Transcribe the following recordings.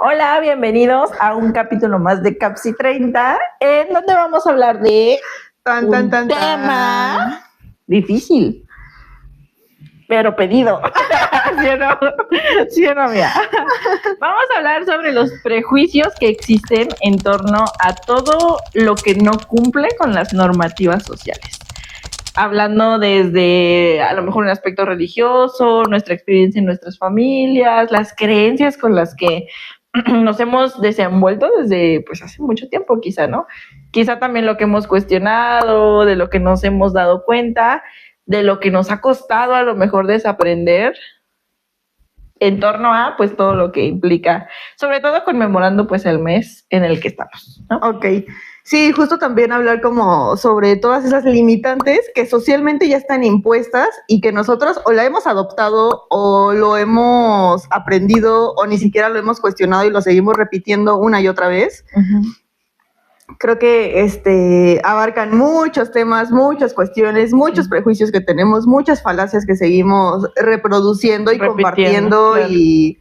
Hola, bienvenidos a un capítulo más de Capsi 30, en donde vamos a hablar de un tema difícil, pero pedido. ¿Sí o no, mía? Vamos a hablar sobre los prejuicios que existen en torno a todo lo que no cumple con las normativas sociales. Hablando desde a lo mejor un aspecto religioso, nuestra experiencia en nuestras familias, las creencias con las que nos hemos desenvuelto desde pues hace mucho tiempo, quizá, ¿no? Quizá también lo que hemos cuestionado, de lo que nos hemos dado cuenta, de lo que nos ha costado a lo mejor desaprender en torno a pues todo lo que implica, sobre todo conmemorando pues el mes en el que estamos, ¿no? Ok. Sí, justo también hablar como sobre todas esas limitantes que socialmente ya están impuestas y que nosotros o la hemos adoptado o lo hemos aprendido o ni siquiera lo hemos cuestionado y lo seguimos repitiendo una y otra vez. Creo que abarcan muchos temas, muchas cuestiones, muchos prejuicios que tenemos, muchas falacias que seguimos reproduciendo y compartiendo, claro, y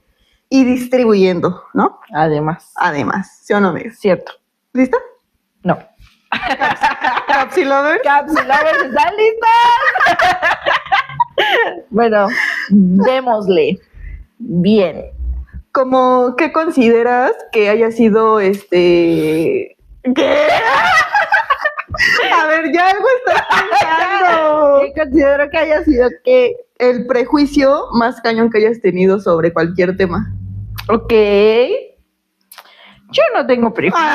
distribuyendo, ¿no? Además, ¿sí o no, amiga? Cierto. ¿Lista? No. Capsi Lovers. Capsi Lovers, ¿están listas? Bueno, démosle. Bien. ¿Cómo qué consideras que haya sido ¿Qué? A ver, ya algo estás pensando. ¿Qué considero que haya sido qué? El prejuicio más cañón que hayas tenido sobre cualquier tema. Ok. Yo no tengo prejuicio.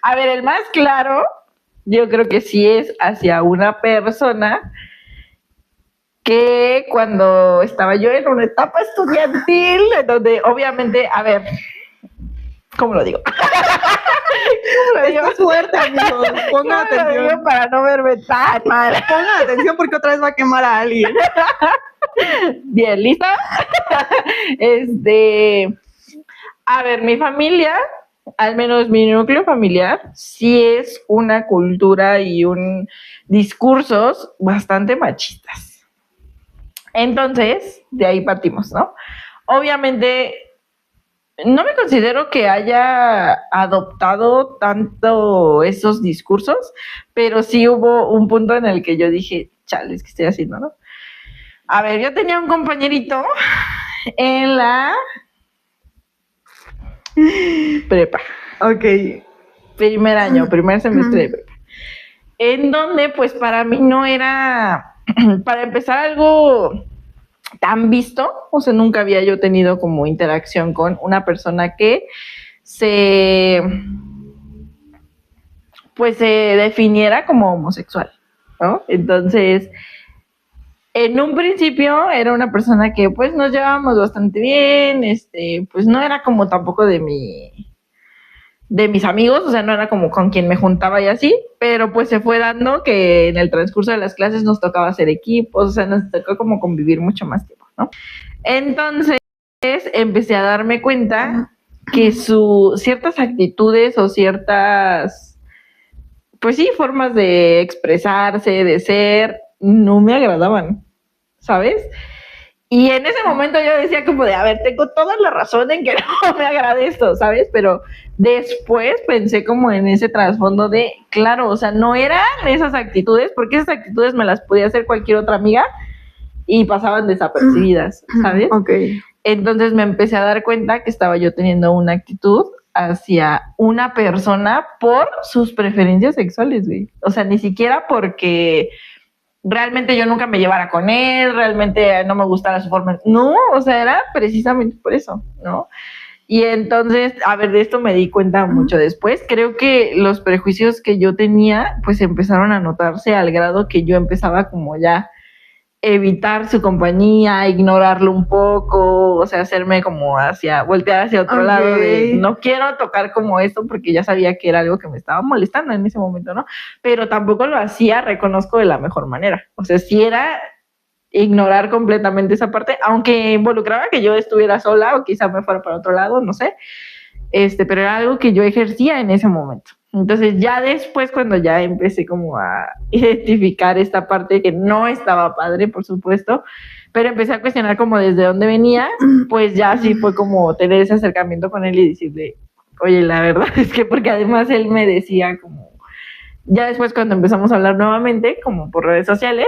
A ver, el más claro, yo creo que sí es hacia una persona que cuando estaba yo en una etapa estudiantil, donde obviamente, a ver, ¿cómo lo digo? Está fuerte, amigos. Pongan atención. Para no verme tan mal. Pongan atención porque otra vez va a quemar a alguien. Bien, ¿lista? A ver, mi familia, al menos mi núcleo familiar, sí es una cultura y un discursos bastante machistas. Entonces, de ahí partimos, ¿no? Obviamente, no me considero que haya adoptado tanto esos discursos, pero sí hubo un punto en el que yo dije, chales, ¿qué estoy haciendo, no? A ver, yo tenía un compañerito en la prepa. Ok. Primer semestre de prepa. En donde, pues, para mí no era, para empezar, algo tan visto, o sea, nunca había yo tenido como interacción con una persona que se definiera como homosexual, ¿no? Entonces, en un principio era una persona que pues nos llevábamos bastante bien, pues no era como tampoco de mis amigos, o sea, no era como con quien me juntaba y así, pero pues se fue dando que en el transcurso de las clases nos tocaba hacer equipos, o sea, nos tocó como convivir mucho más tiempo, ¿no? Entonces empecé a darme cuenta que ciertas actitudes o ciertas, pues sí, formas de expresarse, de ser, no me agradaban, ¿sabes? Y en ese momento yo decía como de, a ver, tengo toda la razón en que no me agrade esto, ¿sabes? Pero después pensé como en ese trasfondo de, claro, o sea, no eran esas actitudes, porque esas actitudes me las podía hacer cualquier otra amiga y pasaban desapercibidas, ¿sabes? Ok. Entonces me empecé a dar cuenta que estaba yo teniendo una actitud hacia una persona por sus preferencias sexuales, güey. O sea, ni siquiera porque realmente yo nunca me llevara con él, realmente no me gustara su forma. No, o sea, era precisamente por eso, ¿no? Y entonces, a ver, de esto me di cuenta mucho después. Creo que los prejuicios que yo tenía, pues empezaron a notarse al grado que yo empezaba como ya evitar su compañía, ignorarlo un poco, o sea, hacerme como voltear hacia otro lado de no quiero tocar como esto porque ya sabía que era algo que me estaba molestando en ese momento, ¿no? Pero tampoco lo hacía, reconozco, de la mejor manera. O sea, sí era ignorar completamente esa parte, aunque involucraba que yo estuviera sola o quizá me fuera para otro lado, no sé, pero era algo que yo ejercía en ese momento. Entonces ya después, cuando ya empecé como a identificar esta parte que no estaba padre, por supuesto, pero empecé a cuestionar como desde dónde venía, pues ya sí fue como tener ese acercamiento con él y decirle, oye, la verdad es que porque además él me decía como, ya después cuando empezamos a hablar nuevamente, como por redes sociales,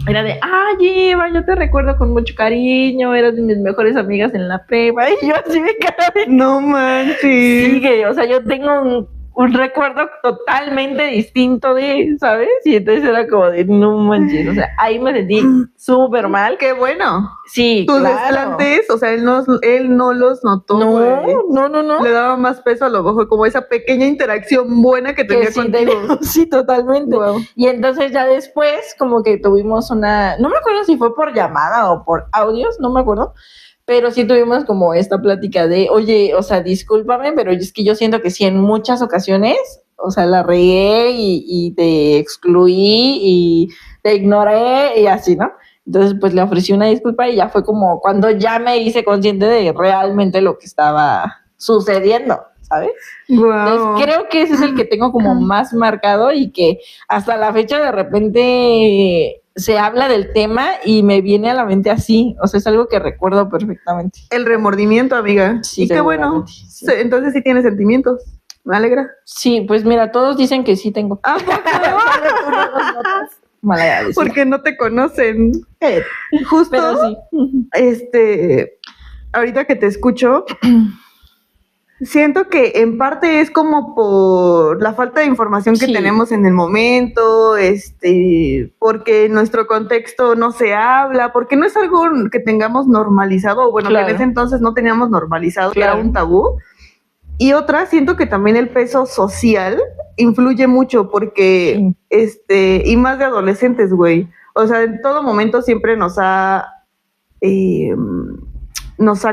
era de, Eva, yo te recuerdo con mucho cariño, eras de mis mejores amigas en la prepa, y yo así de cara de, no manches. sigue, o sea, yo tengo un recuerdo totalmente distinto de, ¿sabes? Y entonces era como de, no manches, o sea, ahí me sentí súper mal. Qué bueno. Sí, Tus claro. desplantes, o sea, él no los notó. No. Le daba más peso a lo mejor, como esa pequeña interacción buena que tenía sí, contigo. Sí, totalmente. Wow. Y entonces ya después como que tuvimos una, no me acuerdo si fue por llamada o por audios, no me acuerdo, pero sí tuvimos como esta plática de, oye, o sea, discúlpame, pero es que yo siento que sí en muchas ocasiones, o sea, la regué y te excluí y te ignoré y así, ¿no? Entonces, pues le ofrecí una disculpa y ya fue como cuando ya me hice consciente de realmente lo que estaba sucediendo, ¿sabes? Wow. Entonces, creo que ese es el que tengo como más marcado y que hasta la fecha de repente se habla del tema y me viene a la mente así, o sea, es algo que recuerdo perfectamente. El remordimiento, amiga. Sí, y qué bueno. Sí. Entonces sí tienes sentimientos. Me alegra. Sí, pues mira, todos dicen que sí tengo. ¿A poco? Malagradecido. Porque no te conocen. Justo, Pero sí. Ahorita que te escucho, siento que en parte es como por la falta de información que tenemos en el momento, porque nuestro contexto no se habla, porque no es algo que tengamos normalizado, bueno, que en ese entonces no teníamos normalizado, que era un tabú. Y otra, siento que también el peso social influye mucho porque, y más de adolescentes, güey. O sea, en todo momento siempre nos ha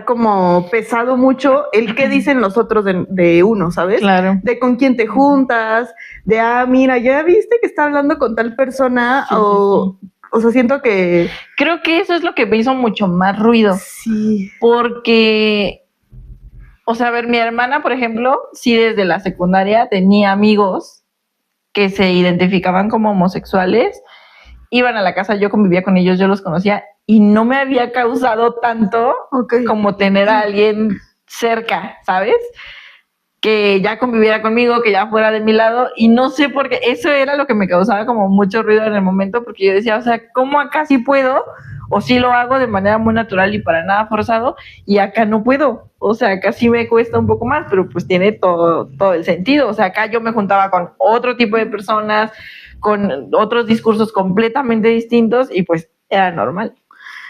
como pesado mucho el qué dicen los otros de uno, ¿sabes? Claro. De con quién te juntas, de, mira, ya viste que está hablando con tal persona, sí. O sea, siento que... Creo que eso es lo que me hizo mucho más ruido. Sí. Porque... O sea, a ver, mi hermana, por ejemplo, sí desde la secundaria tenía amigos que se identificaban como homosexuales, iban a la casa, yo convivía con ellos, yo los conocía, y no me había causado tanto como tener a alguien cerca, ¿sabes? Que ya conviviera conmigo, que ya fuera de mi lado, y no sé por qué, eso era lo que me causaba como mucho ruido en el momento, porque yo decía, o sea, ¿cómo acá sí puedo? O sí lo hago de manera muy natural y para nada forzado, y acá no puedo. O sea, acá sí me cuesta un poco más, pero pues tiene todo el sentido. O sea, acá yo me juntaba con otro tipo de personas, con otros discursos completamente distintos, y pues era normal.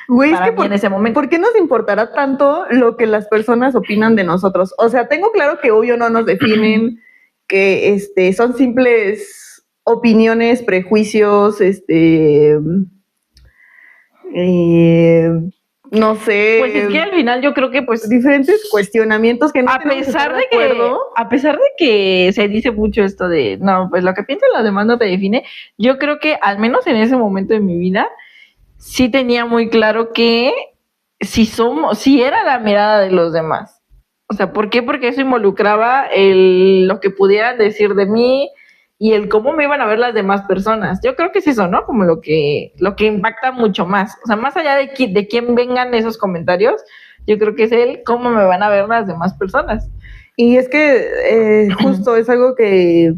Güey, es que en ese momento. ¿Por qué nos importará tanto lo que las personas opinan de nosotros? O sea, tengo claro que obvio no nos definen, que son simples opiniones, prejuicios, no sé. Pues es que al final yo creo que pues diferentes cuestionamientos que no a pesar de que se dice mucho esto de no, pues lo que piensan los demás no te define, yo creo que al menos en ese momento de mi vida sí tenía muy claro que si era la mirada de los demás. O sea, ¿por qué? Porque eso involucraba lo que pudieran decir de mí y el cómo me iban a ver las demás personas. Yo creo que es eso, ¿no? Como lo que impacta mucho más. O sea, más allá de quién vengan esos comentarios, yo creo que es el cómo me van a ver las demás personas. Y es que justo es algo que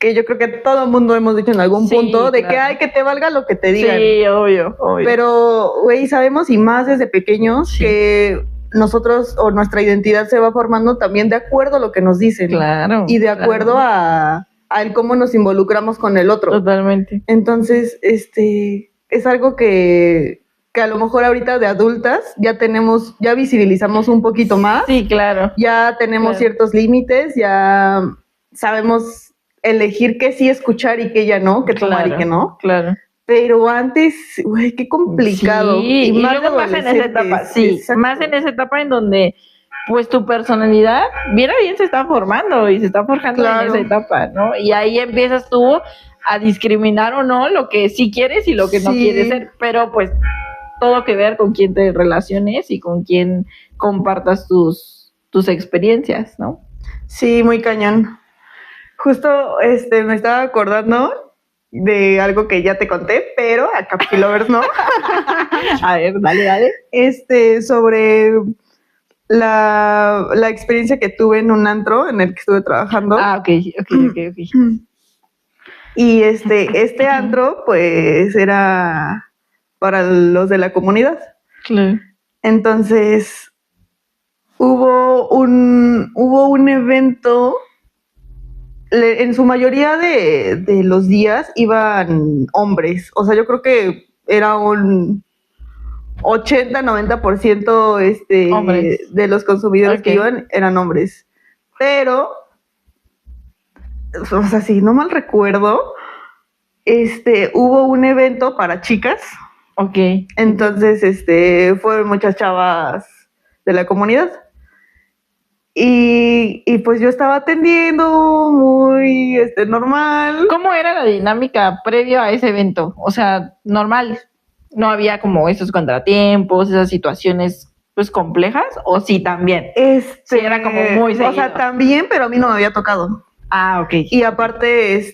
yo creo que todo el mundo hemos dicho en algún punto, de que te valga lo que te digan. Sí, obvio. Pero, güey, sabemos y más desde pequeños que nosotros o nuestra identidad se va formando también de acuerdo a lo que nos dicen. Claro. Y de acuerdo a cómo nos involucramos con el otro. Totalmente. Entonces, es algo que a lo mejor ahorita de adultas ya visibilizamos un poquito más. Sí, claro. Ya tenemos ciertos límites, ya sabemos elegir qué sí escuchar y qué ya no, qué tomar y qué no. Claro. Pero antes, güey, qué complicado. Sí, y luego más en esa etapa, más en esa etapa en donde pues tu personalidad, bien se está formando y se está forjando en esa etapa, ¿no? Y ahí empiezas tú a discriminar o no lo que sí quieres y lo que no quieres ser, pero pues todo que ver con quién te relaciones y con quién compartas tus experiencias, ¿no? Sí, muy cañón. Justo me estaba acordando de algo que ya te conté, pero a Cupcake Lovers no. A ver, dale. Sobre la experiencia que tuve en un antro en el que estuve trabajando. Ah, ok. Y este antro, pues, era para los de la comunidad. Claro. Entonces, hubo un evento. En su mayoría de los días iban hombres. O sea, yo creo que era un 80-90% de los consumidores que iban eran hombres. Pero, o sea, si no mal recuerdo, hubo un evento para chicas. Ok. Entonces, fueron muchas chavas de la comunidad. Y pues yo estaba atendiendo muy normal. ¿Cómo era la dinámica previo a ese evento? O sea, normal. ¿No había como esos contratiempos, esas situaciones pues complejas? ¿O sí también? Sí, era como muy seguido. O sea, también, pero a mí no me había tocado. Ah, ok. Y aparte,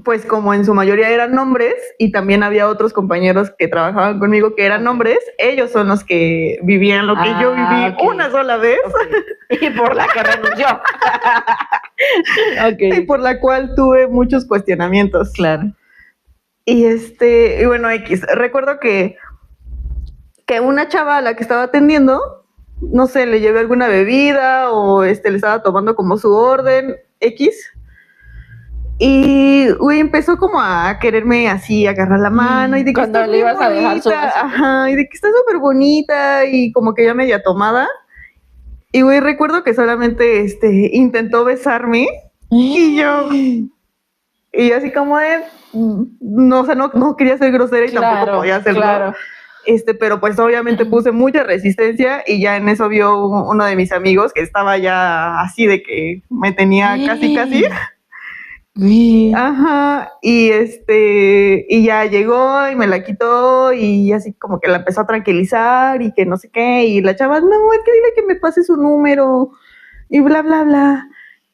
pues como en su mayoría eran hombres y también había otros compañeros que trabajaban conmigo que eran hombres, ellos son los que vivían lo que yo viví una sola vez. Okay. Y por la que renunció. Y por la cual tuve muchos cuestionamientos. Claro. Y bueno, recuerdo que una chava a la que estaba atendiendo, no sé, le llevé alguna bebida o le estaba tomando como su orden, X. Y, güey, empezó como a quererme así, agarrar la mano y de que cuando le ibas a dejar su vaso. Ajá, y de que está súper bonita y como que ya media tomada. Y, güey, recuerdo que solamente, intentó besarme y yo así como de, no, o sea, no quería ser grosera y tampoco podía hacerlo. Claro. Pero pues obviamente puse mucha resistencia y ya en eso vio uno de mis amigos que estaba ya así de que me tenía casi. Ajá, y y ya llegó y me la quitó y así como que la empezó a tranquilizar y que no sé qué, y la chava, no, es que dile que me pase su número y bla, bla, bla.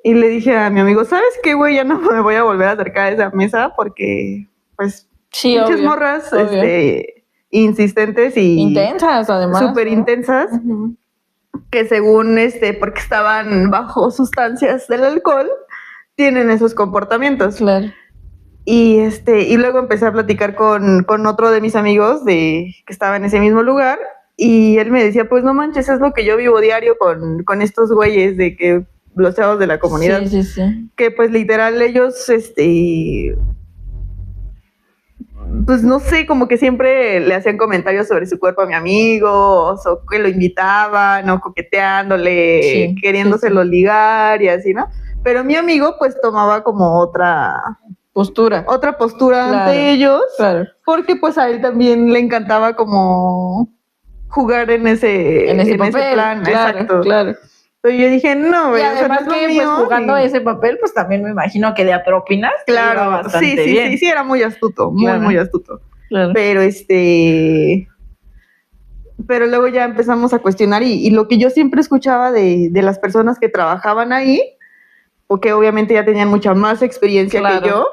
Y le dije a mi amigo, ¿sabes qué, güey? Ya no me voy a volver a acercar a esa mesa porque, pues, muchas morras, insistentes y... intensas, además. Súper intensas, que según, porque estaban bajo sustancias del alcohol, tienen esos comportamientos. Claro. Y luego empecé a platicar con otro de mis amigos que estaba en ese mismo lugar y él me decía, pues no manches, es lo que yo vivo diario con estos güeyes de que los chavos de la comunidad. Sí. Que pues literal ellos, pues no sé, como que siempre le hacían comentarios sobre su cuerpo a mi amigo, o que lo invitaban, o coqueteándole, queriéndoselo ligar y así, ¿no? Pero mi amigo pues tomaba como otra postura ante ellos, porque pues a él también le encantaba como jugar en ese plan, exacto. Claro. Entonces yo dije, no, güey, y además o sea, no que pues jugando ese papel, pues también me imagino que de a propinas. Claro, sí, era muy astuto, muy astuto. Claro. Pero luego ya empezamos a cuestionar y lo que yo siempre escuchaba de las personas que trabajaban ahí, porque obviamente ya tenían mucha más experiencia que yo,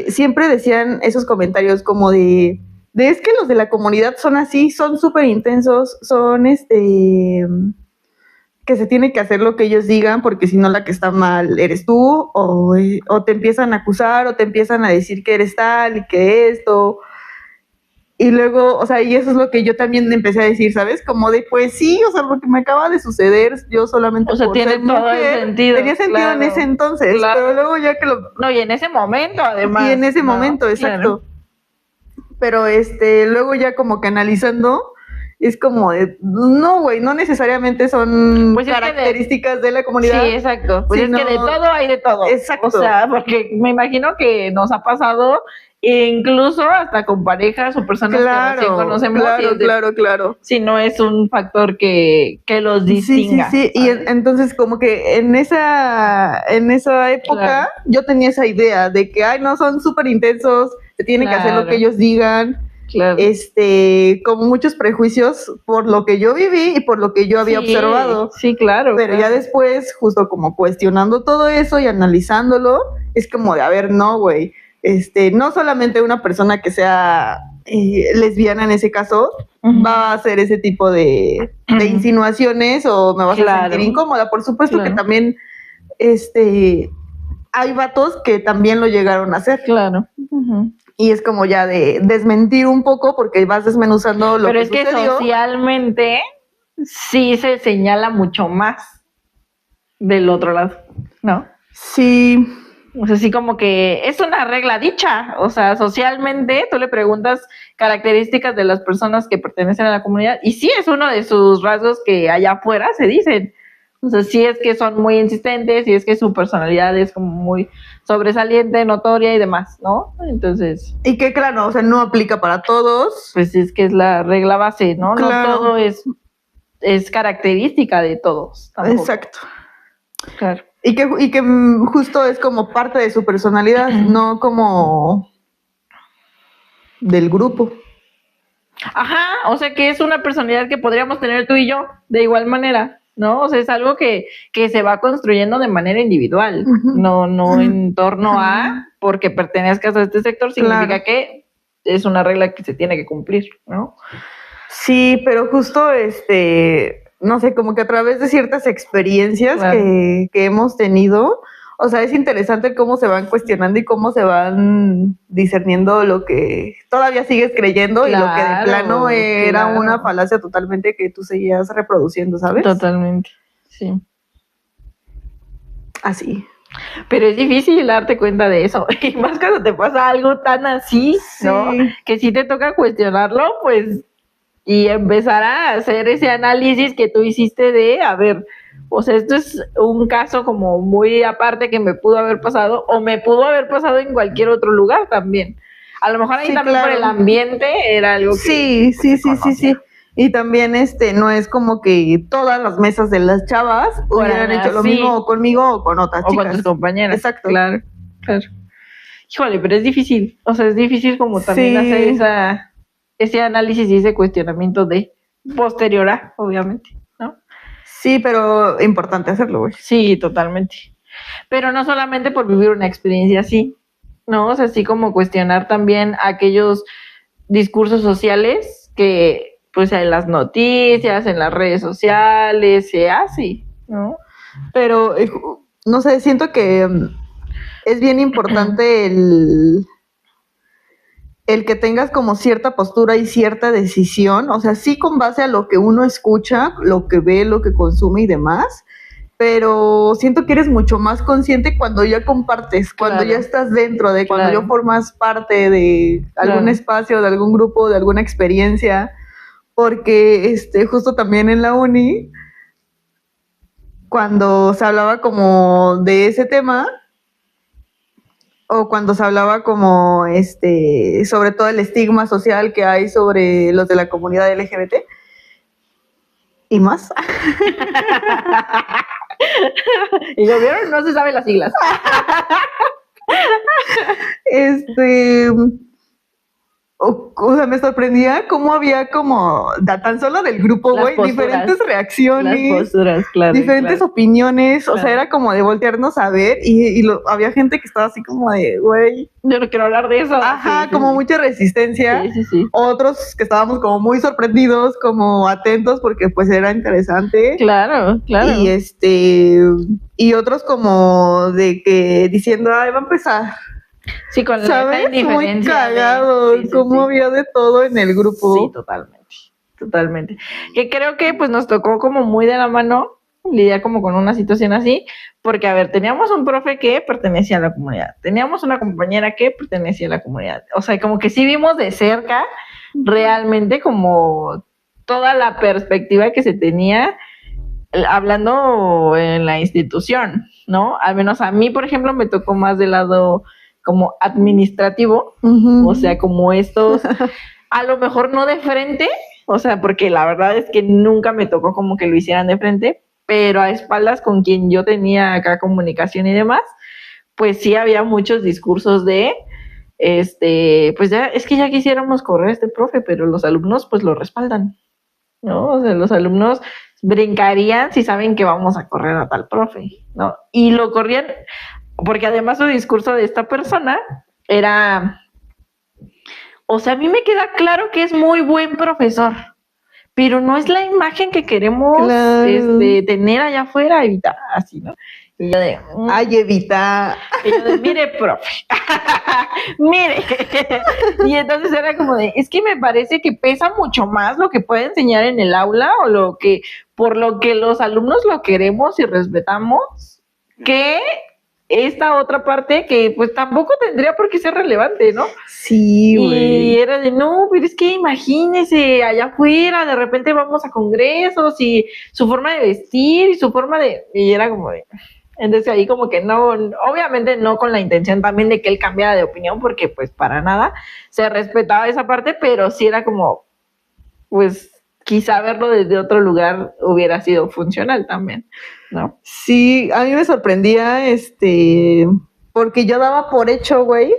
siempre decían esos comentarios como de es que los de la comunidad son así, son súper intensos, son que se tiene que hacer lo que ellos digan, porque si no la que está mal eres tú, o te empiezan a acusar, o te empiezan a decir que eres tal y que esto. Y luego, o sea, y eso es lo que yo también empecé a decir, ¿sabes? Como de, pues sí, o sea, lo que me acaba de suceder, yo solamente o sea, por tiene ser todo mujer, el sentido. Tenía sentido en ese entonces, pero luego ya que lo... No, y en ese momento, además. Y en ese momento, exacto. Pero luego ya como que analizando, es como de, no, güey, no necesariamente son pues características de la comunidad. Sí, exacto. Pues sino, es que de todo hay de todo. Exacto. O sea, porque me imagino que nos ha pasado incluso hasta con parejas o personas que recién conocemos. Claro. Si no es un factor que los distinga. Sí. Y entonces como que en esa época yo tenía esa idea de que, ay, no, son súper intensos, se tiene que hacer lo que ellos digan. Claro. Como muchos prejuicios por lo que yo viví y por lo que yo había observado. Sí, claro. Pero ya después, justo como cuestionando todo eso y analizándolo, es como de, a ver, no, güey, no solamente una persona que sea lesbiana en ese caso va a hacer ese tipo de insinuaciones o me vas a sentir incómoda. Por supuesto que también hay vatos que también lo llegaron a hacer. Claro. Y es como ya de desmentir un poco porque vas desmenuzando lo que sucedió. Pero es que socialmente sí se señala mucho más del otro lado, ¿no? Sí. O sea, sí como que es una regla dicha. O sea, socialmente tú le preguntas características de las personas que pertenecen a la comunidad y sí es uno de sus rasgos que allá afuera se dicen. O sea, sí es que son muy insistentes y es que su personalidad es como muy sobresaliente, notoria y demás, ¿no? Entonces... Y que claro, o sea, no aplica para todos. Pues es que es la regla base, ¿no? Claro. No todo es característica de todos. Tampoco. Exacto. Claro. Y que justo es como parte de su personalidad, no como del grupo. Ajá, o sea que es una personalidad que podríamos tener tú y yo de igual manera, ¿no? O sea, es algo que se va construyendo de manera individual, no en torno a porque pertenezcas a este sector, significa que es una regla que se tiene que cumplir, ¿no? Sí, pero justo no sé, como que a través de ciertas experiencias que hemos tenido, o sea, es interesante cómo se van cuestionando y cómo se van discerniendo lo que todavía sigues creyendo y lo que de plano era una falacia totalmente que tú seguías reproduciendo, ¿sabes? Totalmente, sí. Así. Pero es difícil darte cuenta de eso, y más cuando te pasa algo tan así, ¿no? Que si te toca cuestionarlo, pues, y empezar a hacer ese análisis que tú hiciste de, a ver, o sea, esto es un caso como muy aparte que me pudo haber pasado, o me pudo haber pasado en cualquier otro lugar también. A lo mejor ahí también por el ambiente era algo que... Sí. Y también no es como que todas las mesas de las chavas hubieran hecho lo mismo conmigo o con otras chicas. O con tus compañeras. Exacto. Claro. Híjole, pero es difícil. O sea, es difícil como también hacer ese análisis y ese cuestionamiento de posterior a, obviamente, ¿no? Sí, pero importante hacerlo, güey. Sí, totalmente. Pero no solamente por vivir una experiencia así, ¿no? O sea, así como cuestionar también aquellos discursos sociales que, pues, en las noticias, en las redes sociales, se hace, ¿no? Pero, no sé, siento que es bien importante el que tengas como cierta postura y cierta decisión, o sea, sí con base a lo que uno escucha, lo que ve, lo que consume y demás, pero siento que eres mucho más consciente cuando ya compartes, cuando ya estás dentro de, cuando ya formas parte de algún espacio, de algún grupo, de alguna experiencia, porque justo también en la uni, cuando se hablaba como de ese tema, o cuando se hablaba como sobre todo el estigma social que hay sobre los de la comunidad LGBT y más. ¿Y lo vieron? No se saben las siglas. O sea, me sorprendía cómo había como tan solo del grupo, güey, diferentes reacciones, las posturas, claro, diferentes opiniones, o sea, era como de voltearnos a ver y había gente que estaba así como de, güey, yo no quiero hablar de eso. Ajá, como mucha resistencia. Sí. Otros que estábamos como muy sorprendidos, como atentos porque pues era interesante. Claro. Y otros como de que diciendo, ay, va a empezar. Sí, con ¿sabes? Muy cagado, cómo había de todo en el grupo. Sí, totalmente. Que creo que pues nos tocó como muy de la mano lidiar como con una situación así, porque a ver, teníamos un profe que pertenecía a la comunidad, teníamos una compañera que pertenecía a la comunidad, o sea, como que sí vimos de cerca realmente como toda la perspectiva que se tenía hablando en la institución, ¿no? Al menos a mí, por ejemplo, me tocó más del lado como administrativo, o sea, como estos, a lo mejor no de frente, o sea, porque la verdad es que nunca me tocó como que lo hicieran de frente, pero a espaldas con quien yo tenía acá comunicación y demás, pues sí había muchos discursos de, pues ya, es que ya quisiéramos correr a este profe, pero los alumnos pues lo respaldan, ¿no? O sea, los alumnos brincarían si saben que vamos a correr a tal profe, ¿no? Y lo corrían, porque además su discurso de esta persona era, o sea, a mí me queda claro que es muy buen profesor, pero no es la imagen que queremos tener allá afuera, Evita, así, ¿no? Y yo de, ay, Evita. Y yo de, mire, profe, mire. Y entonces era como de, es que me parece que pesa mucho más lo que puede enseñar en el aula o por lo que los alumnos lo queremos y respetamos, que esta otra parte que pues tampoco tendría por qué ser relevante, ¿no? Sí, güey. Y era de, no, pero es que imagínese, allá afuera, de repente vamos a congresos y su forma de vestir y su forma de... Y era como de... Entonces ahí como que no, obviamente no con la intención también de que él cambiara de opinión, porque pues para nada se respetaba esa parte, pero sí era como, pues quizá verlo desde otro lugar hubiera sido funcional también, ¿no? Sí, a mí me sorprendía, porque yo daba por hecho, güey,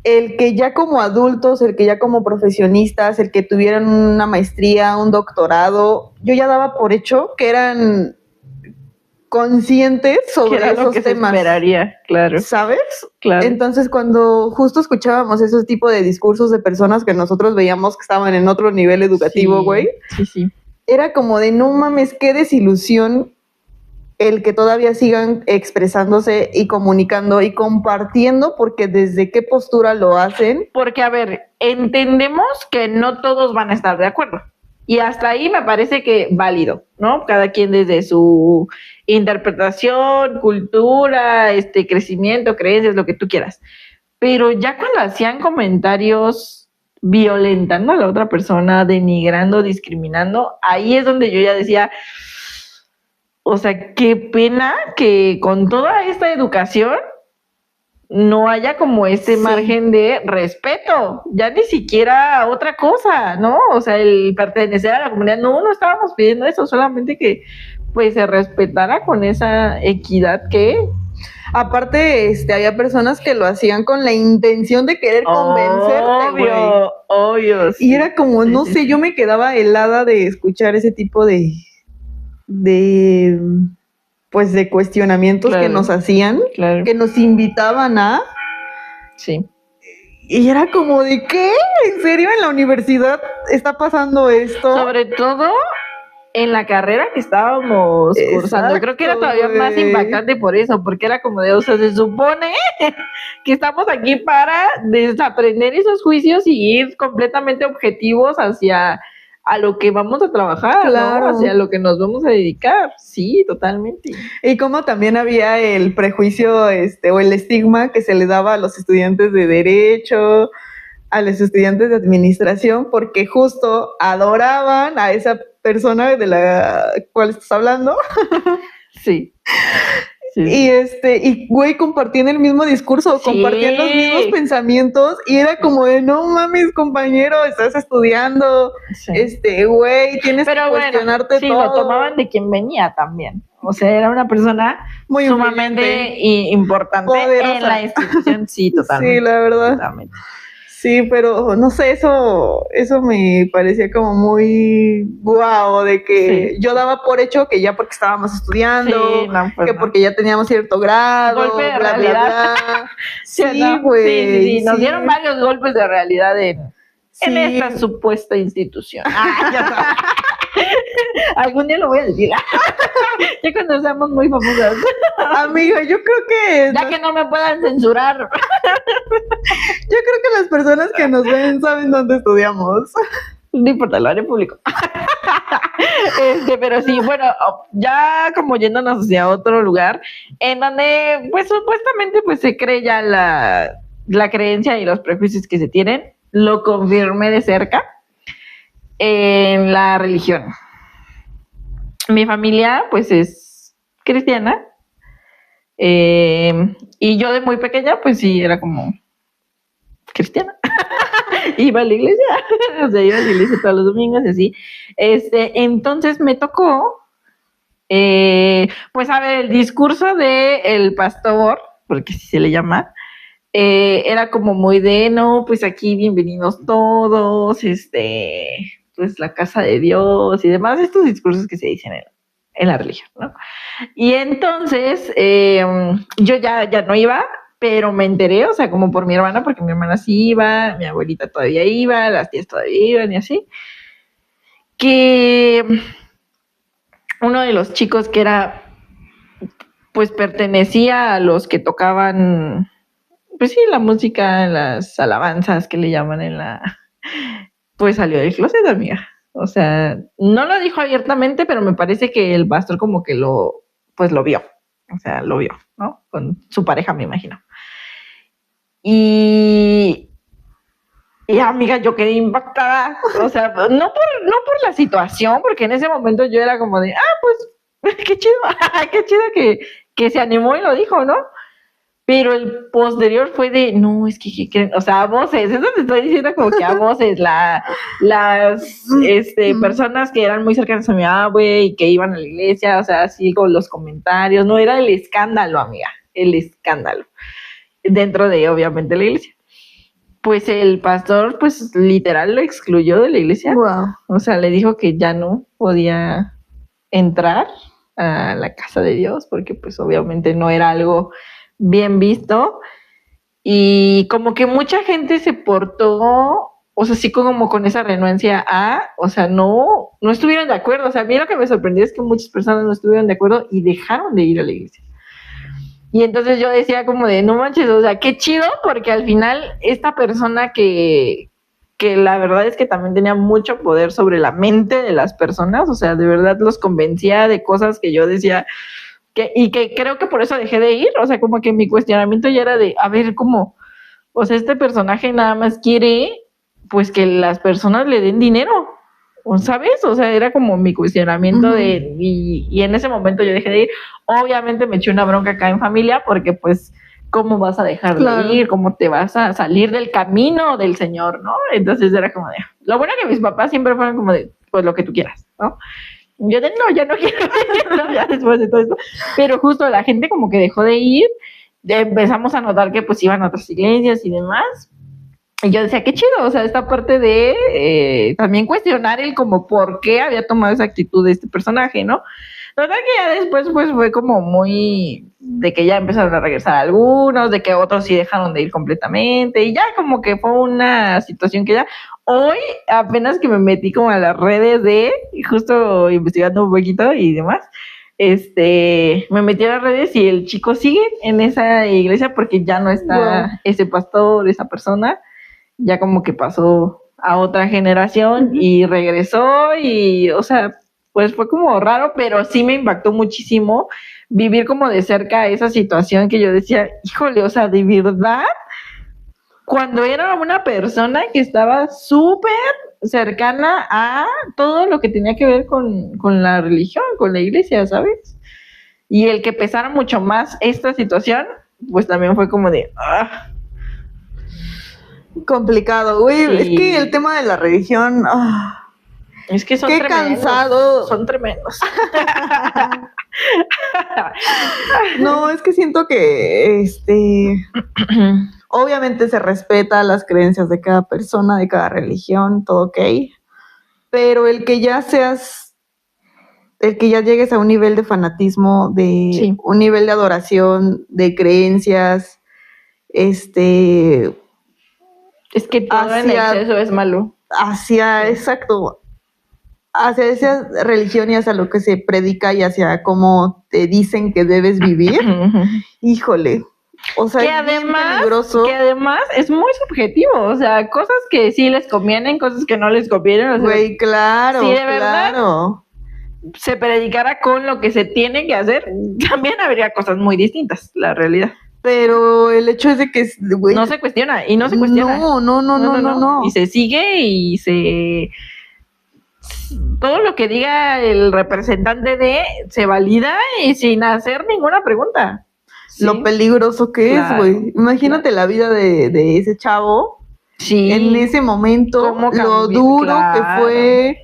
el que ya como adultos, el que ya como profesionistas, el que tuvieran una maestría, un doctorado, yo ya daba por hecho que eran conscientes sobre era esos lo que temas. Se esperaría, claro. ¿Sabes? Claro. Entonces, cuando justo escuchábamos esos tipos de discursos de personas que nosotros veíamos que estaban en otro nivel educativo, güey, sí. Era como de no mames, qué desilusión el que todavía sigan expresándose y comunicando y compartiendo, porque desde qué postura lo hacen. Porque, a ver, entendemos que no todos van a estar de acuerdo. Y hasta ahí me parece que válido, ¿no? Cada quien desde su interpretación, cultura, crecimiento, creencias, lo que tú quieras. Pero ya cuando hacían comentarios violentando a la otra persona, denigrando, discriminando, ahí es donde yo ya decía, o sea, qué pena que con toda esta educación no haya como margen de respeto, ya ni siquiera otra cosa, ¿no? O sea, el pertenecer a la comunidad, no estábamos pidiendo eso, solamente que pues se respetara con esa equidad que... Aparte, había personas que lo hacían con la intención de querer convencerte, güey. Obvio. Sí, y era como, no sé, yo me quedaba helada de escuchar ese tipo de pues de cuestionamientos que nos hacían, que nos invitaban a... Sí. Y era como de, ¿qué? ¿En serio en la universidad está pasando esto? Sobre todo en la carrera que estábamos cursando. Creo que era todavía más impactante por eso, porque era como de, o sea, se supone que estamos aquí para desaprender esos juicios y ir completamente objetivos hacia a lo que vamos a trabajar, claro, ¿no? Hacia lo que nos vamos a dedicar. Sí, totalmente. Y como también había el prejuicio o el estigma que se le daba a los estudiantes de Derecho, a los estudiantes de Administración, porque justo adoraban a esa persona de la cual estás hablando. Sí. Y güey, compartían el mismo discurso, compartían los mismos pensamientos, y era como de, no mames, compañero, estás estudiando, güey, tienes que cuestionarte todo. Sí, lo tomaban de quien venía también. O sea, era una persona muy sumamente importante, poderosa en la institución. Sí, totalmente. Sí, la verdad. Totalmente. Sí, pero no sé, eso me parecía como muy guau, de que yo daba por hecho que ya porque estábamos estudiando, que porque ya teníamos cierto grado, golpe de bla, realidad. bla, bla. Sí, güey. Sí, nos dieron varios golpes de realidad en esta supuesta institución. Ya sabes. Algún día lo voy a decir. Ya cuando seamos muy famosas. Amiga, yo creo que... Ya que no me puedan censurar. Yo creo que las personas que nos ven saben dónde estudiamos. No importa, lo haré público. Pero sí, bueno, ya como yéndonos hacia otro lugar, en donde pues supuestamente pues se cree ya la creencia y los prejuicios que se tienen, lo confirmé de cerca en la religión. Mi familia pues es cristiana, y yo de muy pequeña pues sí era como cristiana. Iba a la iglesia, o sea, iba a la iglesia todos los domingos y así. Entonces me tocó pues a ver el discurso del pastor porque así se le llama, era como muy de, no, pues aquí bienvenidos todos, pues la casa de Dios y demás, estos discursos que se dicen en la religión, ¿no? Y entonces yo ya no iba, pero me enteré, o sea, como por mi hermana, porque mi hermana sí iba, mi abuelita todavía iba, las tías todavía iban y así, que uno de los chicos que era, pues pertenecía a los que tocaban, pues sí, la música, las alabanzas que le llaman pues salió del closet, amiga. O sea, no lo dijo abiertamente, pero me parece que el pastor como que pues lo vio. O sea, lo vio, ¿no? Con su pareja, me imagino. Y amiga, yo quedé impactada. O sea, no por la situación, porque en ese momento yo era como de, pues, qué chido, qué chido que se animó y lo dijo, ¿no? Pero el posterior fue de, no, es que, ¿qué creen? O sea, a voces, eso te estoy diciendo como que a voces, las personas que eran muy cercanas a mi abue y que iban a la iglesia, o sea, así con los comentarios, no, era el escándalo, amiga, el escándalo, dentro de, obviamente, la iglesia. Pues el pastor, pues, literal lo excluyó de la iglesia. Wow. O sea, le dijo que ya no podía entrar a la casa de Dios, porque, pues, obviamente no era algo bien visto, y como que mucha gente se portó, o sea, sí como con esa renuencia o sea, no estuvieron de acuerdo. O sea, a mí lo que me sorprendió es que muchas personas no estuvieron de acuerdo y dejaron de ir a la iglesia. Y entonces yo decía como de, no manches, o sea, qué chido, porque al final esta persona que la verdad es que también tenía mucho poder sobre la mente de las personas, o sea, de verdad los convencía de cosas que yo decía, y que creo que por eso dejé de ir. O sea, como que mi cuestionamiento ya era de, a ver, ¿cómo? O sea, este personaje nada más quiere, pues, que las personas le den dinero, ¿sabes? O sea, era como mi cuestionamiento y en ese momento yo dejé de ir. Obviamente me eché una bronca acá en familia, porque, pues, ¿cómo vas a dejar de ir? ¿Cómo te vas a salir del camino del Señor, no? Entonces era como de, lo bueno que mis papás siempre fueron como de, pues, lo que tú quieras, ¿no? Yo ya no quiero ir, ¿no? Ya después de todo esto. Pero justo la gente como que dejó de ir, empezamos a notar que pues iban a otras iglesias y demás. Y yo decía, qué chido, o sea, esta parte de también cuestionar el como por qué había tomado esa actitud de este personaje, ¿no? La verdad que ya después pues fue como muy de que ya empezaron a regresar algunos, de que otros sí dejaron de ir completamente, y ya como que fue una situación que ya hoy apenas que me metí como a las redes justo investigando un poquito y demás, me metí a las redes y el chico sigue en esa iglesia porque ya no está ese pastor, esa persona, ya como que pasó a otra generación y regresó y, o sea, pues fue como raro, pero sí me impactó muchísimo vivir como de cerca esa situación que yo decía, híjole, o sea, de verdad, cuando era una persona que estaba súper cercana a todo lo que tenía que ver con la religión, con la iglesia, ¿sabes? Y el que pesara mucho más esta situación, pues también fue como de, complicado, güey. Sí. Es que el tema de la religión, es que son qué tremendos, cansado. Son tremendos. No, es que siento que obviamente se respeta las creencias de cada persona, de cada religión, todo ok. Pero el que ya llegues a un nivel de fanatismo, de un nivel de adoración, de creencias, es que todo en exceso es malo. Exacto, hacia esa religión y hacia lo que se predica y hacia cómo te dicen que debes vivir, híjole, o sea, que es además, bien peligroso. Que además es muy subjetivo, o sea, cosas que sí les convienen, cosas que no les convienen. O sea, güey, claro, si de verdad se predicara con lo que se tiene que hacer, también habría cosas muy distintas, la realidad. Pero el hecho es de que, güey, no se cuestiona, y no se cuestiona. No. Y se sigue y todo lo que diga el representante se valida y sin hacer ninguna pregunta. ¿Sí? Lo peligroso que es, güey. Imagínate la vida de ese chavo. Sí. En ese momento, lo duro que fue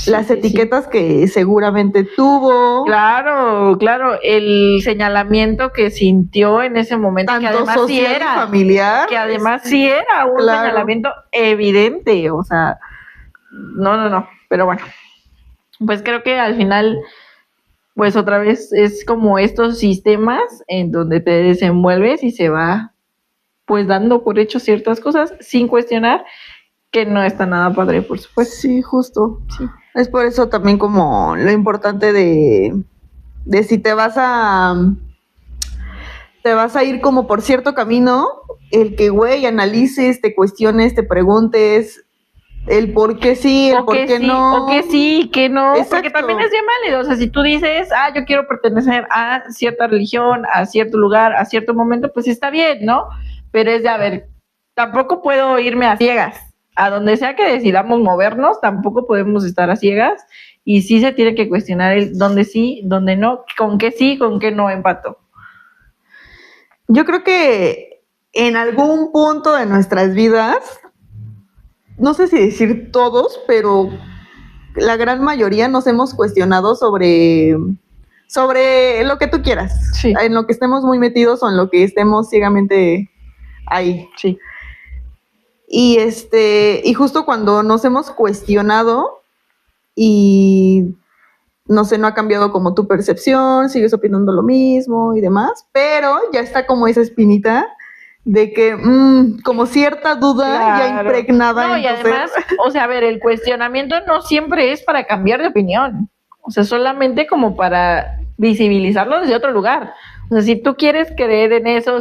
las etiquetas que seguramente tuvo. Claro, el señalamiento que sintió en ese momento, tanto que además sí social era, y familiar. que además sí era un señalamiento evidente, o sea, no, pero bueno, pues creo que al final, pues otra vez es como estos sistemas en donde te desenvuelves y se va pues dando por hecho ciertas cosas sin cuestionar, que no está nada padre, por supuesto. Sí, justo. Sí. Es por eso también como lo importante de si te vas a ir como por cierto camino, el que, güey, analices, te cuestiones, te preguntes el por qué sí, el por qué no. O que sí, que no. Exacto. Porque también es bien válido. O sea, si tú dices, yo quiero pertenecer a cierta religión, a cierto lugar, a cierto momento, pues está bien, ¿no? Pero es de, a ver, tampoco puedo irme a ciegas. A donde sea que decidamos movernos, tampoco podemos estar a ciegas. Y sí se tiene que cuestionar el dónde sí, dónde no, con qué no empato. Yo creo que en algún punto de nuestras vidas, no sé si decir todos, pero la gran mayoría nos hemos cuestionado sobre lo que tú quieras, sí. En lo que estemos muy metidos o en lo que estemos ciegamente ahí. Sí. Y justo cuando nos hemos cuestionado y no sé, no ha cambiado como tu percepción, sigues opinando lo mismo y demás, pero ya está como esa espinita de que como cierta duda ya impregnada. No, y además, o sea, a ver, el cuestionamiento no siempre es para cambiar de opinión, o sea, solamente como para visibilizarlo desde otro lugar. O sea, si tú quieres creer en eso,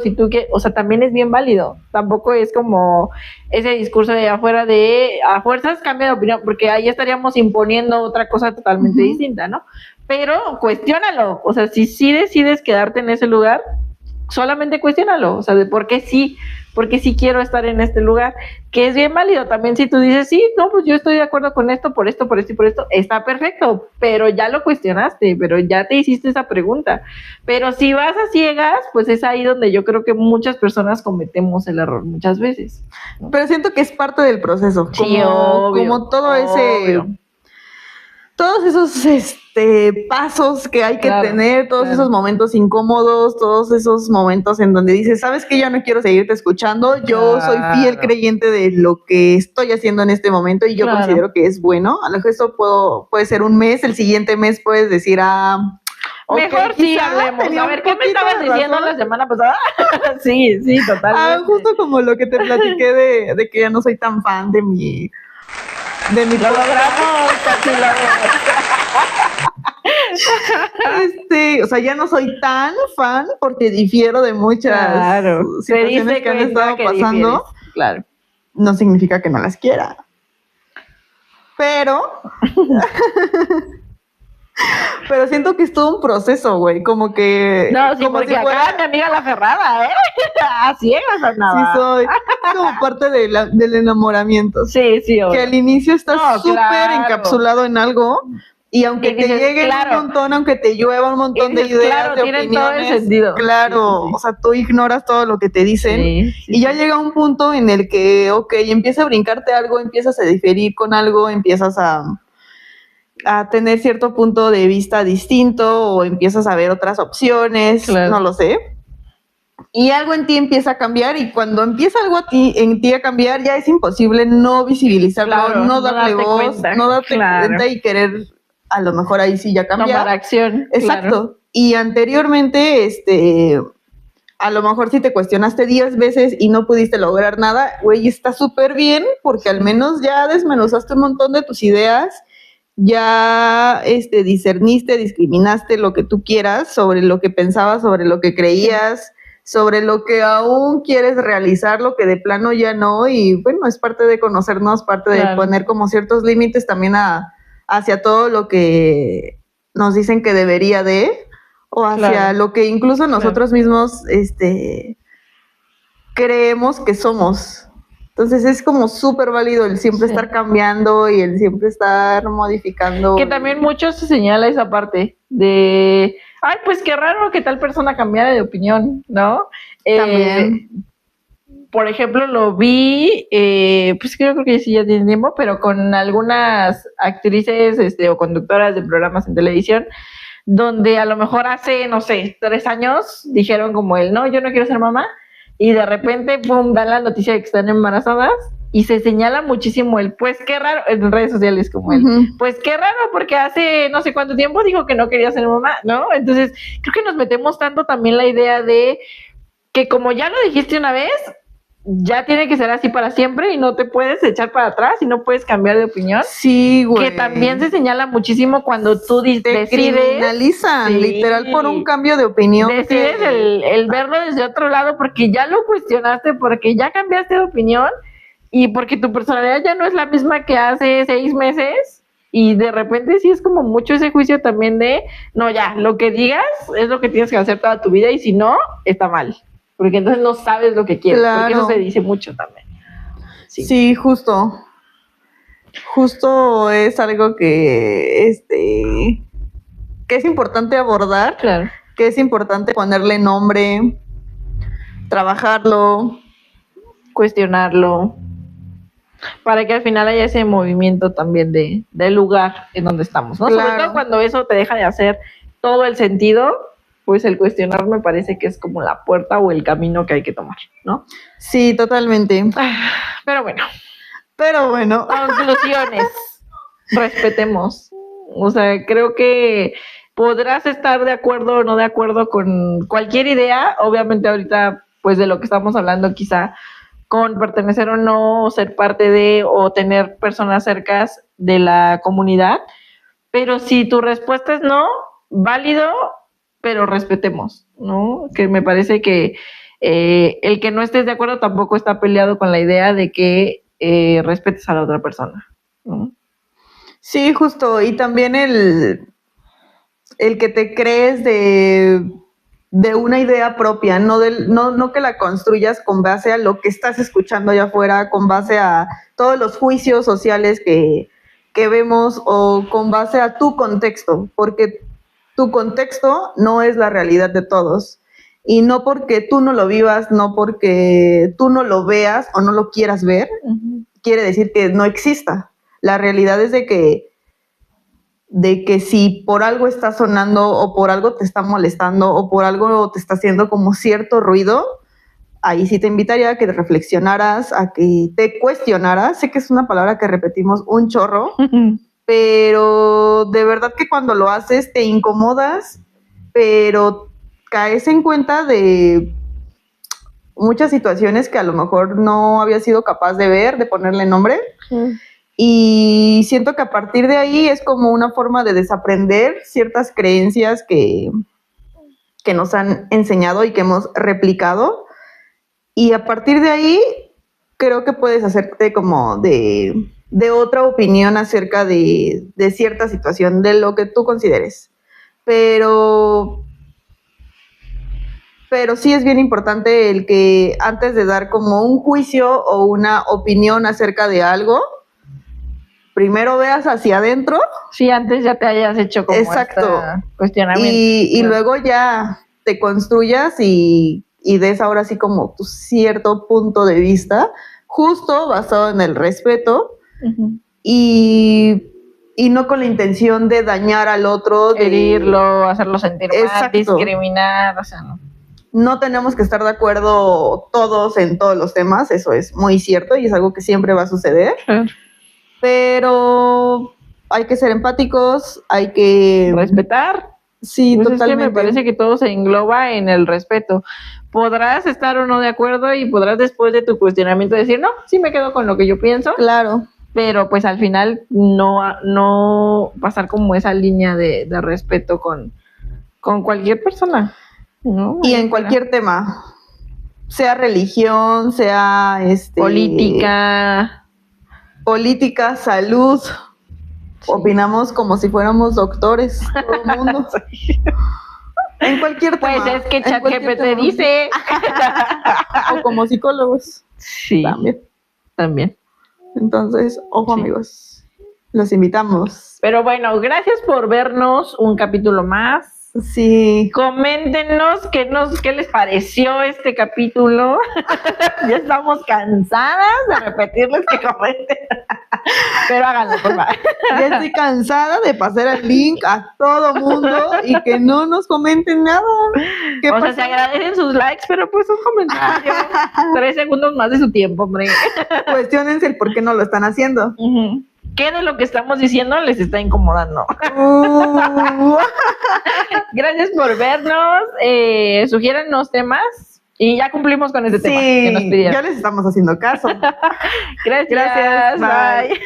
o sea, también es bien válido. Tampoco es como ese discurso de afuera de a fuerzas cambia de opinión, porque ahí estaríamos imponiendo otra cosa totalmente distinta, ¿no? Pero cuestiónalo, o sea, si sí decides quedarte en ese lugar, solamente cuestiónalo, o sea, de por qué sí quiero estar en este lugar, que es bien válido también. Si tú dices, sí, no, pues yo estoy de acuerdo con esto, por esto, está perfecto, pero ya lo cuestionaste, pero ya te hiciste esa pregunta. Pero si vas a ciegas, pues es ahí donde yo creo que muchas personas cometemos el error muchas veces, ¿no? Pero siento que es parte del proceso, sí, obvio, como todo ese... Todos esos pasos que hay que tener, todos esos momentos incómodos, todos esos momentos en donde dices, ¿sabes qué? Ya no quiero seguirte escuchando, yo soy fiel creyente de lo que estoy haciendo en este momento y yo considero que es bueno. A lo mejor esto puede ser un mes, el siguiente mes puedes decir, mejor sí hablemos. A ver, ¿qué me estabas diciendo la semana pasada? Sí, totalmente. Justo como lo que te platiqué de que ya no soy tan fan de mi lo logramos, casi lo o sea, ya no soy tan fan porque difiero de muchas situaciones que han estado pasando. Claro. No significa que no las quiera. Pero siento que es todo un proceso, güey, como que... No, sí, como porque si acá mi amiga la Ferrada, a ciegas andaba. Sí soy, como parte del enamoramiento. Sí, obvio. Que al inicio estás súper encapsulado en algo y aunque te llegue un montón, aunque te llueva un montón de ideas, de opiniones, todo el sentido. Claro, sí. O sea, tú ignoras todo lo que te dicen y ya llega un punto en el que, empieza a brincarte algo, empiezas a diferir con algo, empiezas a tener cierto punto de vista distinto o empiezas a ver otras opciones, no lo sé. Y algo en ti empieza a cambiar y cuando empieza algo en ti a cambiar ya es imposible no visibilizarlo, no darle voz, no darte cuenta y querer a lo mejor ahí sí ya cambiar. Tomar acción. Exacto. Y anteriormente, a lo mejor si te cuestionaste 10 veces y no pudiste lograr nada, güey, está súper bien porque al menos ya desmenuzaste un montón de tus ideas, ya discerniste, discriminaste lo que tú quieras sobre lo que pensabas, sobre lo que creías, sobre lo que aún quieres realizar, lo que de plano ya no, y bueno, es parte de conocernos, parte de poner como ciertos límites también hacia todo lo que nos dicen que debería de, o hacia lo que incluso nosotros mismos creemos que somos. Entonces es como súper válido el siempre estar cambiando y el siempre estar modificando. Que también mucho se señala esa parte de, pues qué raro que tal persona cambiara de opinión, ¿no? También. por ejemplo, lo vi, pues creo que sí ya tiene tiempo, pero con algunas actrices o conductoras de programas en televisión, donde a lo mejor hace, no sé, 3 años dijeron como no, yo no quiero ser mamá, y de repente, pum, dan la noticia de que están embarazadas, y se señala muchísimo pues qué raro, en redes sociales como pues qué raro, porque hace no sé cuánto tiempo dijo que no quería ser mamá, ¿no? Entonces, creo que nos metemos tanto también la idea de que como ya lo dijiste una vez, ya tiene que ser así para siempre y no te puedes echar para atrás y no puedes cambiar de opinión. Sí, güey. Que también se señala muchísimo cuando tú decides. Criminalizan, literal, por un cambio de opinión. Decides el verlo desde otro lado porque ya lo cuestionaste, porque ya cambiaste de opinión y porque tu personalidad ya no es la misma que hace 6 meses. Y de repente sí es como mucho ese juicio también de, no, ya, lo que digas es lo que tienes que hacer toda tu vida y si no, está mal. Porque entonces no sabes lo que quieres, claro. Porque eso se dice mucho también. Sí, justo. Justo es algo que es importante abordar, claro. Que es importante ponerle nombre, trabajarlo, cuestionarlo, para que al final haya ese movimiento también del lugar en donde estamos, ¿no? Claro. Sobre todo cuando eso te deja de hacer todo el sentido, pues el cuestionar me parece que es como la puerta o el camino que hay que tomar, ¿no? Sí, totalmente. Pero bueno. Conclusiones. Respetemos. O sea, creo que podrás estar de acuerdo o no de acuerdo con cualquier idea. Obviamente ahorita, pues de lo que estamos hablando quizá con pertenecer o no, o ser parte de, o tener personas cercas de la comunidad. Pero si tu respuesta es no, válido, pero respetemos, ¿no? Que me parece que el que no estés de acuerdo tampoco está peleado con la idea de que respetes a la otra persona, ¿no? Sí, justo, y también el que te crees de una idea propia, no que la construyas con base a lo que estás escuchando allá afuera, con base a todos los juicios sociales que vemos o con base a tu contexto, porque tu contexto no es la realidad de todos. Y no porque tú no lo vivas, no porque tú no lo veas o no lo quieras ver, quiere decir que no exista. La realidad es de que si por algo está sonando o por algo te está molestando o por algo te está haciendo como cierto ruido, ahí sí te invitaría a que te reflexionaras, a que te cuestionaras. Sé que es una palabra que repetimos un chorro, pero de verdad que cuando lo haces te incomodas, pero caes en cuenta de muchas situaciones que a lo mejor no habías sido capaz de ver, de ponerle nombre. Y siento que a partir de ahí es como una forma de desaprender ciertas creencias que nos han enseñado y que hemos replicado. Y a partir de ahí creo que puedes hacerte como de otra opinión acerca de cierta situación, de lo que tú consideres. Pero sí es bien importante el que antes de dar como un juicio o una opinión acerca de algo, primero veas hacia adentro. Sí, antes ya te hayas hecho como cuestionamiento. Y luego ya te construyas y des ahora sí como tu cierto punto de vista, justo basado en el respeto, y no con la intención de dañar al otro, de herirlo, hacerlo sentir mal, discriminar, o sea, no. No tenemos que estar de acuerdo todos en todos los temas, eso es muy cierto y es algo que siempre va a suceder. Pero hay que ser empáticos, hay que respetar. Sí, pues totalmente. Es que me parece que todo se engloba en el respeto. Podrás estar o no de acuerdo y podrás después de tu cuestionamiento decir, no, sí me quedo con lo que yo pienso. Claro. Pero pues al final no pasar como esa línea de respeto con cualquier persona, ¿no? Y en cualquier tema, sea religión, sea política, salud. Sí. Opinamos como si fuéramos doctores, todo el mundo. Sí. En cualquier tema. Pues es que ChatGPT dice. O como psicólogos. Sí. También. Entonces, ojo, sí. Amigos. Los invitamos. Pero bueno, gracias por vernos un capítulo más. Sí. Coméntenos qué les pareció este capítulo. Ya estamos cansadas de repetirles que comenten. Pero háganlo, por favor. Ya estoy cansada de pasar el link a todo mundo y que no nos comenten nada. ¿Qué O sea, pasa? se agradecen sus likes, pero pues un comentario. 3 segundos más de su tiempo, hombre. Cuestiónense el por qué no lo están haciendo. Ujú. ¿Qué de lo que estamos diciendo les está incomodando? Gracias por vernos. Sugiéranos temas y ya cumplimos con este tema que nos Sí, pidieron. ya les estamos haciendo caso. Gracias. Gracias, bye. Bye.